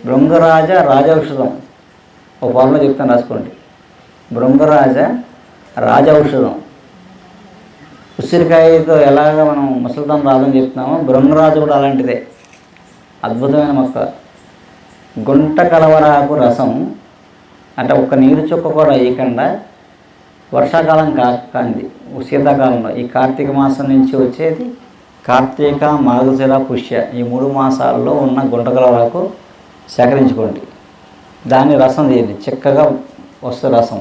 భృంగరాజ రాజౌషధం. ఒక ఫార్ములా చెప్తాను, రాసుకోండి. భృంగరాజ రాజౌషధం. ఉసిరికాయతో ఎలాగ మనం ముసలితనం రాదని చెప్తున్నామో, భృంగరాజు కూడా అలాంటిదే. అద్భుతమైన మొక్క. గుంట కలవరాకు రసం అంటే ఒక్క నీరు చుక్క కూడా వేయకుండా, వర్షాకాలం కాకండి, శీతాకాలంలో ఈ కార్తీక మాసం నుంచి వచ్చేది కార్తీక, మార్గశిర, పుష్య ఈ 3 మాసాల్లో ఉన్న గుంట కలవరాకు సేకరించుకోండి. దాన్ని రసం తీయండి, చిక్కగా వస్తే రసం.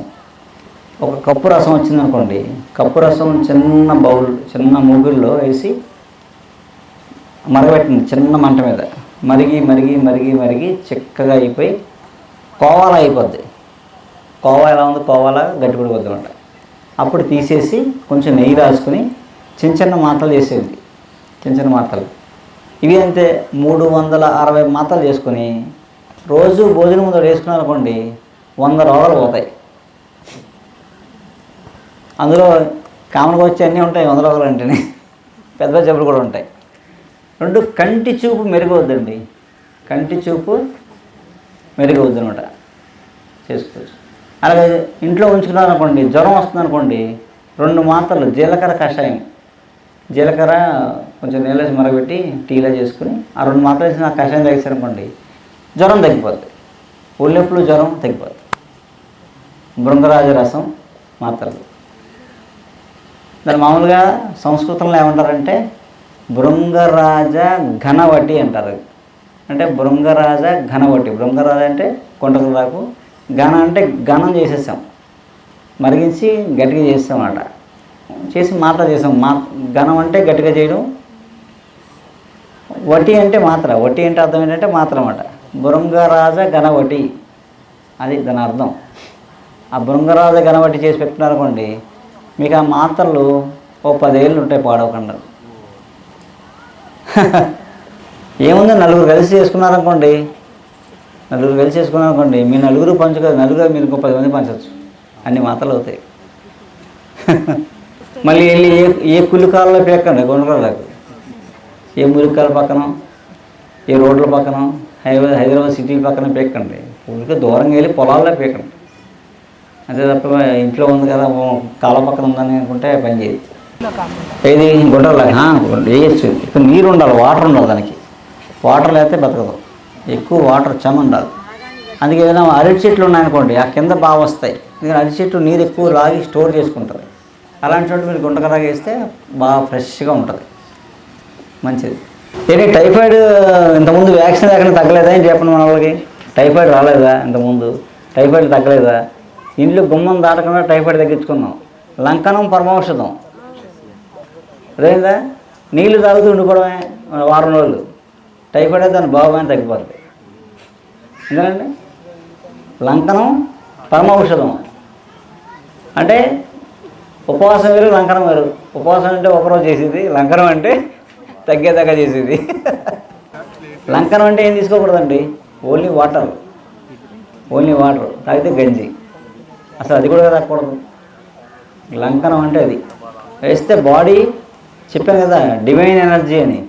ఒక కప్పు రసం వచ్చిందనుకోండి, కప్పు రసం చిన్న బౌల్, చిన్న మూగుల్లో వేసి మరగబెట్టండి చిన్న మంట మీద. మరిగి మరిగి మరిగి మరిగి చిక్కగా అయిపోయి కోవాలా అయిపోద్ది. కోవా ఎలా ఉంది, కోవాలా గట్టిపడిపోద్ది అనమాట. అప్పుడు తీసేసి కొంచెం నెయ్యి రాసుకుని చిన్న చిన్న మాత్రలు చేసేది. చిన్న చిన్న మాత్రలు ఇవి అంతే 360 మాత్రలు చేసుకొని రోజు భోజనం ముందు వేసుకున్నారనుకోండి, 100 రోగాలు పోతాయి. అందులో కామన్గా వచ్చే అన్నీ ఉంటాయి 100 రోగాలు అంటేనే, పెద్ద పెద్ద జబ్బులు కూడా ఉంటాయి. 2 కంటి చూపు మెరుగవుద్దండి. కంటి చూపు మెరుగవుద్ది అనమాట, చేసుకోవచ్చు. అలాగే ఇంట్లో ఉంచుకున్నారనుకోండి, జ్వరం వస్తుందనుకోండి, 2 మాత్రలు జీలకర్ర కషాయం, జీలకర్ర కొంచెం నీళ్ళేసి మరగబెట్టి టీలా చేసుకుని ఆ 2 మాత్రలు వేసి ఆ కషాయం తాగేసారనుకోండి, జ్వరం తగ్గిపోద్ది. ఒళ్ళెప్పుడు జ్వరం తగ్గిపోద్ది. భృంగరాజ రసం మాత్రలు. దాన్ని మామూలుగా సంస్కృతంలో ఏమంటారంటే భృంగరాజ ఘనవటి అంటారు. అంటే భృంగరాజ ఘనవటి. భృంగరాజ అంటే కొండకరాకు, ఘన అంటే ఘనం చేసేసాం, మరిగించి గట్టిగా చేస్తాం అన్నమాట. చేసి మాత్ర చేసాం. ఘనం అంటే గట్టిగా చేయడం, వటి అంటే మాత్ర. వటి అంటే అర్థం ఏంటంటే మాత్ర అన్నమాట. భృంగరాజ ఘనవటి అది దాని అర్థం. ఆ భృంగరాజ ఘనవటి చేసి పెట్టుకున్నారనుకోండి, మీకు ఆ మాత్రలు ఓ 10 ఏళ్ళు ఉంటాయి పాడవకుండా. ఏముంది, 4 కలిసి చేసుకున్నారనుకోండి, 4 కలిసి చేసుకున్నారనుకోండి, మీ 4 పంచుకోదు, నలుగురు మీరు 10 మంది పంచవచ్చు, అన్ని మాత్రలు అవుతాయి. మళ్ళీ వెళ్ళి ఏ కులికాలలో పేకండి, గుండ్రాలకు ఏ మురికాల పక్కన, ఏ రోడ్ల పక్కన, హైదరాబాద్ సిటీ పక్కన పేకండి. ఊరికి దూరంగా వెళ్ళి పొలాల్లో పేకండి. అంతే తప్ప ఇంట్లో ఉంది కదా, కాలం పక్కన ఉందని అనుకుంటే పని చేయదు. ఏది గుండ్రలాగా వేయచ్చు. ఇక్కడ నీరు ఉండాలి, వాటర్ ఉండాలి. దానికి వాటర్ లేకపోతే బతకదు. ఎక్కువ వాటర్ చెమ ఉండాలి. అందుకే ఏదైనా అరటి చెట్లు ఉన్నాయనుకోండి, ఆ కింద బాగా వస్తాయి. ఎందుకంటే అరటి చెట్లు నీరు ఎక్కువ లాగి స్టోర్ చేసుకుంటుంది. అలాంటి చోటు మీరు గుంటకరాగా వేస్తే బాగా ఫ్రెష్గా ఉంటుంది, మంచిది. ఏంటి టైఫాయిడ్ ఇంతకుముందు వ్యాక్సిన్ ఎక్కడ తగ్గలేదా అని చెప్పండి మన వాళ్ళకి. టైఫాయిడ్ రాలేదా ఇంతకుముందు, టైఫాయిడ్ తగ్గలేదా? ఇంట్లో గుమ్మం దాటకుండా టైఫాయిడ్ తగ్గించుకున్నాం. లంకనం పరమౌషధం అదేందా, నీళ్లు తాగుతూ ఉండిపోవడమే 1 వారం రోజులు, టైఫాయిడ్ అయితే దాని బాగోని తగ్గిపోతుంది. ఎందుకండి లంకనం పరమౌషధం అంటే ఉపవాసం వేరు, లంకనం వేరు. ఉపవాసం అంటే ఒకరోజు చేసేది, లంకనం అంటే తగ్గేదాకా చేసేది. లంకనం అంటే ఏం తీసుకోకూడదండి, ఓన్లీ వాటర్. ఓన్లీ వాటర్ తాగితే గంజి, అసలు అది కూడా తాగకూడదు. లంకనం అంటే అది వేస్తే బాడీ, చెప్పాను కదా డివైన్ ఎనర్జీ అని.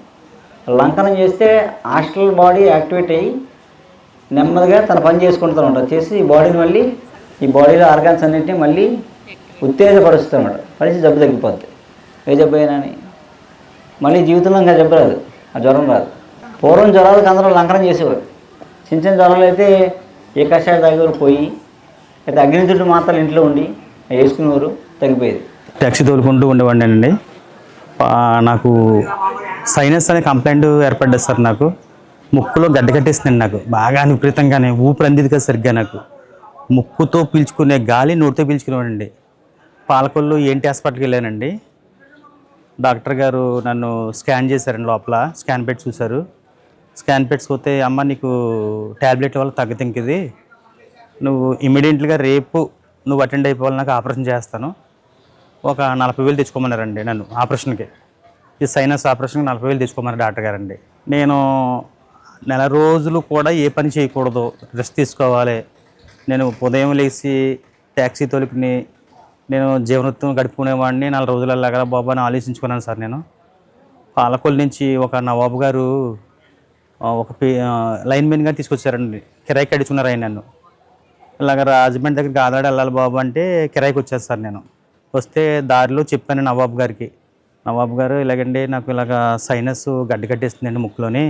లంకనం చేస్తే హాస్టల్ బాడీ యాక్టివేట్ అయ్యి నెమ్మదిగా తన పని చేసుకుంటూ ఉంటారు. చేసి ఈ బాడీని మళ్ళీ, ఈ బాడీలో ఆర్గాన్స్ అన్నింటినీ మళ్ళీ ఉత్తేజపరుస్తుంది అన్నమాట. పరిచి జబ్బు తగ్గిపోద్ది. ఏ జబ్బు అయినా మళ్ళీ జీవితంలో ఇంకా జబ్బు రాదు, ఆ జ్వరం రాదు. పూర్వం జ్వరాలకు అందరూ లంకనం చేసేవారు. చిన్న చిన్న జ్వరాలు అయితే ఏ కషాయం తాగేవారు, పోయి అయితే అగ్నితుడు మాత్రలు ఇంట్లో ఉండి వేసుకునేవారు, తగ్గిపోయేది. ట్యాక్సీ తోలుకుంటూ ఉండేవాడినండి. నాకు సైనస్ అనే కంప్లైంట్ ఏర్పడ్డది సార్. నాకు ముక్కులో గడ్డ కట్టేసిందండి. నాకు బాగా విపరీతంగానే ఊపిరి అందిది కదా సరిగ్గా. నాకు ముక్కుతో పీల్చుకునే గాలి నోటితో పీల్చుకునేవాడండి. పాలకొల్లు ఏంటి హాస్పిటల్కి వెళ్ళానండి. డాక్టర్ గారు నన్ను స్కాన్ చేశారండి. లోపల స్కాన్ పెట్టి చూశారు. స్కాన్ పెట్టుకోతే, అమ్మ నీకు ట్యాబ్లెట్ వల్ల తగ్గతింకిది, నువ్వు ఇమీడియట్గా రేపు నువ్వు అటెండ్ అయిపోవాలి, నాకు ఆపరేషన్ చేస్తాను, ఒక 40,000 తెచ్చుకోమన్నారండి నన్ను ఆపరేషన్కి. ఈ సైనస్ ఆపరేషన్కి 40,000 తెచ్చుకోమన్నారు డాక్టర్ గారండి. నేను నెల రోజులు కూడా ఏ పని చేయకూడదు, రెస్ట్ తీసుకోవాలి. నేను ఉదయం లేచి ట్యాక్సీ తోలుకుని నేను జీవనోత్తం గడుపుకునేవాడిని. 4 రోజులు అలాగా బాబు అని ఆలోచించుకున్నాను సార్. నేను పాలకొల్లు నుంచి ఒక నవాబు గారు లైన్మెన్గా తీసుకొచ్చారండి. కిరాయికి అడుచుకున్నారు ఆయన నన్ను. ఇలాగ రాజమండ్రి దగ్గరికి ఆదాడ వెళ్ళాలి బాబు అంటే కిరాయికి వచ్చాను సార్ నేను. వస్తే దారిలో చెప్పాను నవాబు గారికి. నవాబు గారు ఇలాగండి నాకు ఇలాగ సైనస్ గడ్డ కట్టేస్తుందండి ముక్కులోని,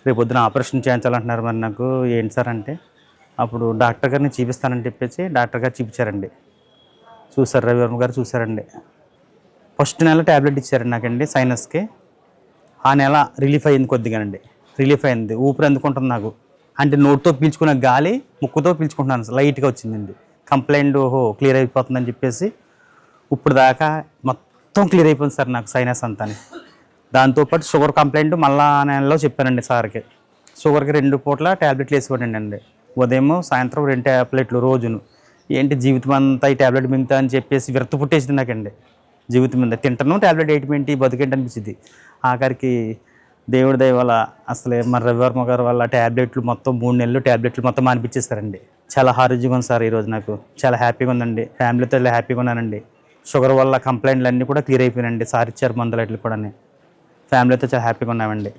రేపు పొద్దున ఆపరేషన్ చేయించాలంటున్నారు, మరి నాకు ఏంటి సార్ అంటే అప్పుడు డాక్టర్ గారిని చూపిస్తానని చెప్పేసి డాక్టర్ గారు చూపించారండి. చూసారు, రవివర్మ గారు చూసారండి. ఫస్ట్ నెల ట్యాబ్లెట్ ఇచ్చారండి నాకండి సైనస్కి. ఆ నెల రిలీఫ్ అయ్యింది కొద్దిగానండి, రిలీఫ్ అయింది. ఊపిరి అందుకుంటుంది నాకు, అంటే నోటితో పీల్చుకున్న గాలి ముక్కుతో పీల్చుకుంటున్నాను, లైట్గా వచ్చిందండి. కంప్లైంట్ ఓహో క్లియర్ అయిపోతుందని చెప్పేసి ఇప్పుడు దాకా మొత్తం క్లియర్ అయిపోయింది సార్ నాకు సైనస్ అంతా. దాంతోపాటు షుగర్ కంప్లైంట్ మళ్ళా నెలలో చెప్పానండి సార్కి. షుగర్కి 2 పూట్ల ట్యాబ్లెట్లు వేసిపోయానండి అండి, ఉదయం సాయంత్రం 2 ట్యాబ్లెట్లు రోజును. ఏంటి జీవితం అంతా ఈ ట్యాబ్లెట్ మిగతా అని చెప్పేసి విరక్తి పుట్టేసింది నాకండి. జీవితం మీద తింటాను ట్యాబ్లెట్ వేయటమేంటి, బతికేంటి అనిపించింది. ఆఖరికి దేవుడి దయ వల్ల అసలే మన రవివర్మ గారు వల్ల ట్యాబ్లెట్లు మొత్తం 3 నెలలు ట్యాబ్లెట్లు మొత్తం మానిపించేస్తారండి. చాలా ఆరోగ్యంగా ఉంది సార్ ఈరోజు, నాకు చాలా హ్యాపీగా ఉందండి. ఫ్యామిలీతో ఇలా హ్యాపీగా ఉన్నానండి. షుగర్ వల్ల కంప్లైంట్లు అన్నీ కూడా క్లియర్ అయిపోయినాయండి. సార్ ఇచ్చారు మందులు అట్లు కూడా. ఫ్యామిలీతో చాలా హ్యాపీగా ఉన్నామండి.